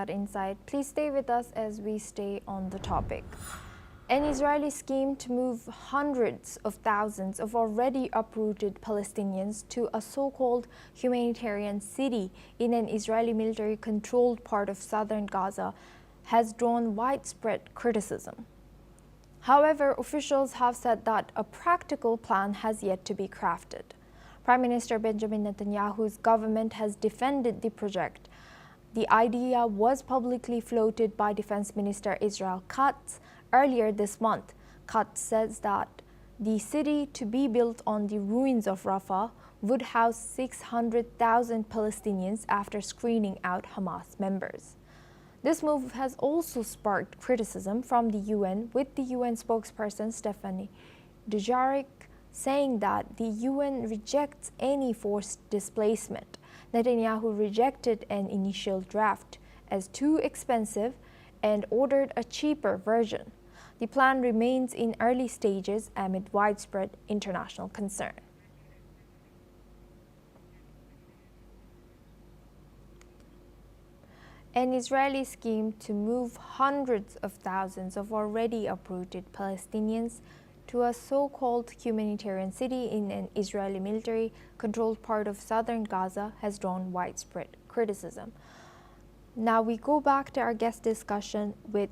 that insight. Please stay with us as we stay on the topic. An Israeli scheme to move hundreds of thousands of already uprooted Palestinians to a so-called humanitarian city in an Israeli military-controlled part of southern Gaza has drawn widespread criticism. However, officials have said that a practical plan has yet to be crafted. Prime Minister Benjamin Netanyahu's government has defended the project. The idea was publicly floated by Defense Minister Israel Katz earlier this month. Katz says that the city to be built on the ruins of Rafah would house 600,000 Palestinians after screening out Hamas members. This move has also sparked criticism from the UN, with the UN spokesperson Stephane Dujarric saying that the UN rejects any forced displacement. Netanyahu rejected an initial draft as too expensive and ordered a cheaper version. The plan remains in early stages amid widespread international concern. An Israeli scheme to move hundreds of thousands of already uprooted Palestinians to a so-called humanitarian city in an Israeli military-controlled part of southern Gaza has drawn widespread criticism. Now we go back to our guest discussion with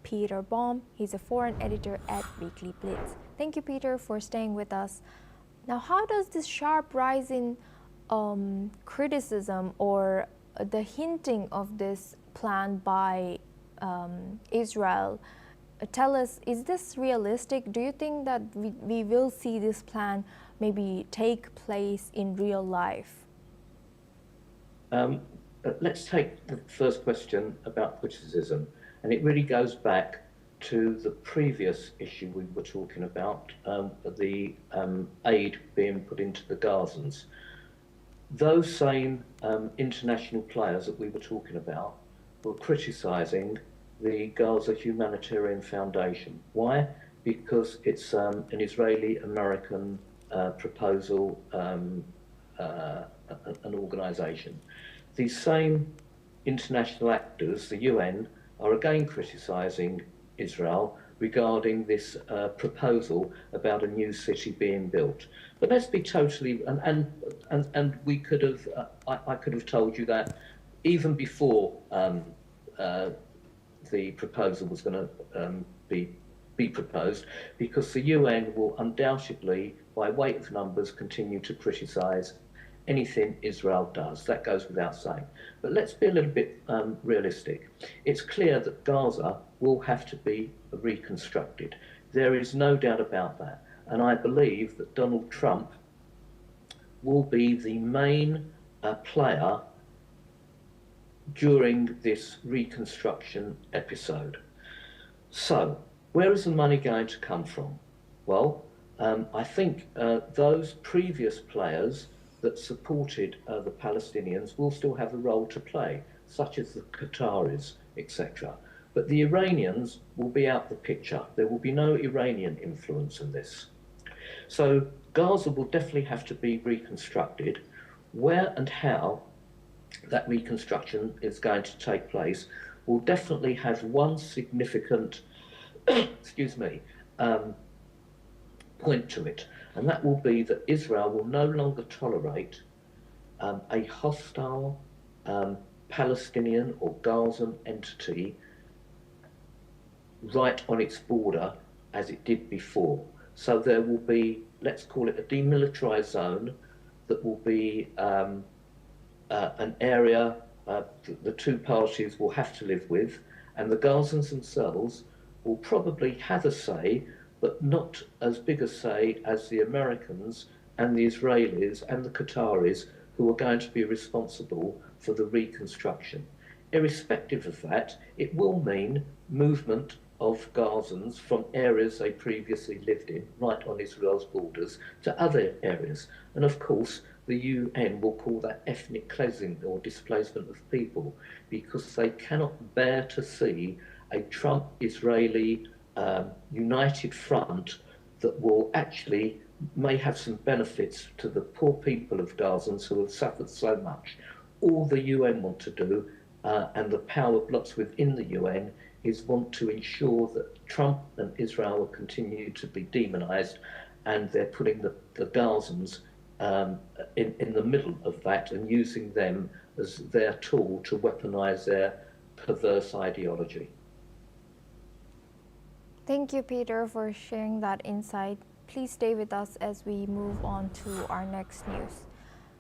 Peter Baum. He's a foreign editor at Weekly Blitz. Thank you, Peter, for staying with us. Now, how does this sharp rise in criticism or the hinting of this plan by Israel tell us, is this realistic? Do you think that we will see this plan maybe take place in real life? Let's take the first question about criticism, and it really goes back to the previous issue we were talking about, the aid being put into the Gazans. Those same international players that we were talking about were criticising the Gaza Humanitarian Foundation. Why? Because it's an Israeli-American proposal, an organisation. These same international actors, the UN, are again criticising Israel regarding this proposal about a new city being built. But let's be totally, and we could have, I could have told you that even before the proposal was going to be proposed, because the UN will undoubtedly, by weight of numbers, continue to criticise anything Israel does. That goes without saying. But let's be a little bit realistic. It's clear that Gaza will have to be reconstructed. There is no doubt about that. And I believe that Donald Trump will be the main player during this reconstruction episode. So, where is the money going to come from? Well, I think those previous players that supported the Palestinians will still have a role to play, such as the Qataris, etc. But the Iranians will be out the picture. There will be no Iranian influence in this. So Gaza will definitely have to be reconstructed. Where and how that reconstruction is going to take place will definitely have one significant point to it, and that will be that Israel will no longer tolerate a hostile Palestinian or Gazan entity right on its border as it did before. So there will be, let's call it a demilitarized zone that will be an area the two parties will have to live with, and the Gazans themselves will probably have a say, but not as big a say as the Americans and the Israelis and the Qataris, who are going to be responsible for the reconstruction. Irrespective of that, it will mean movement of Gazans from areas they previously lived in, right on Israel's borders, to other areas. And of course, the UN will call that ethnic cleansing or displacement of people, because they cannot bear to see a Trump-Israeli united front that will actually may have some benefits to the poor people of Gazans who have suffered so much. All the UN want to do and the power blocks within the UN want to ensure that Trump and Israel will continue to be demonized, and they're putting the Gazans in the middle of that and using them as their tool to weaponize their perverse ideology. Thank you, Peter, for sharing that insight. Please stay with us as we move on to our next news.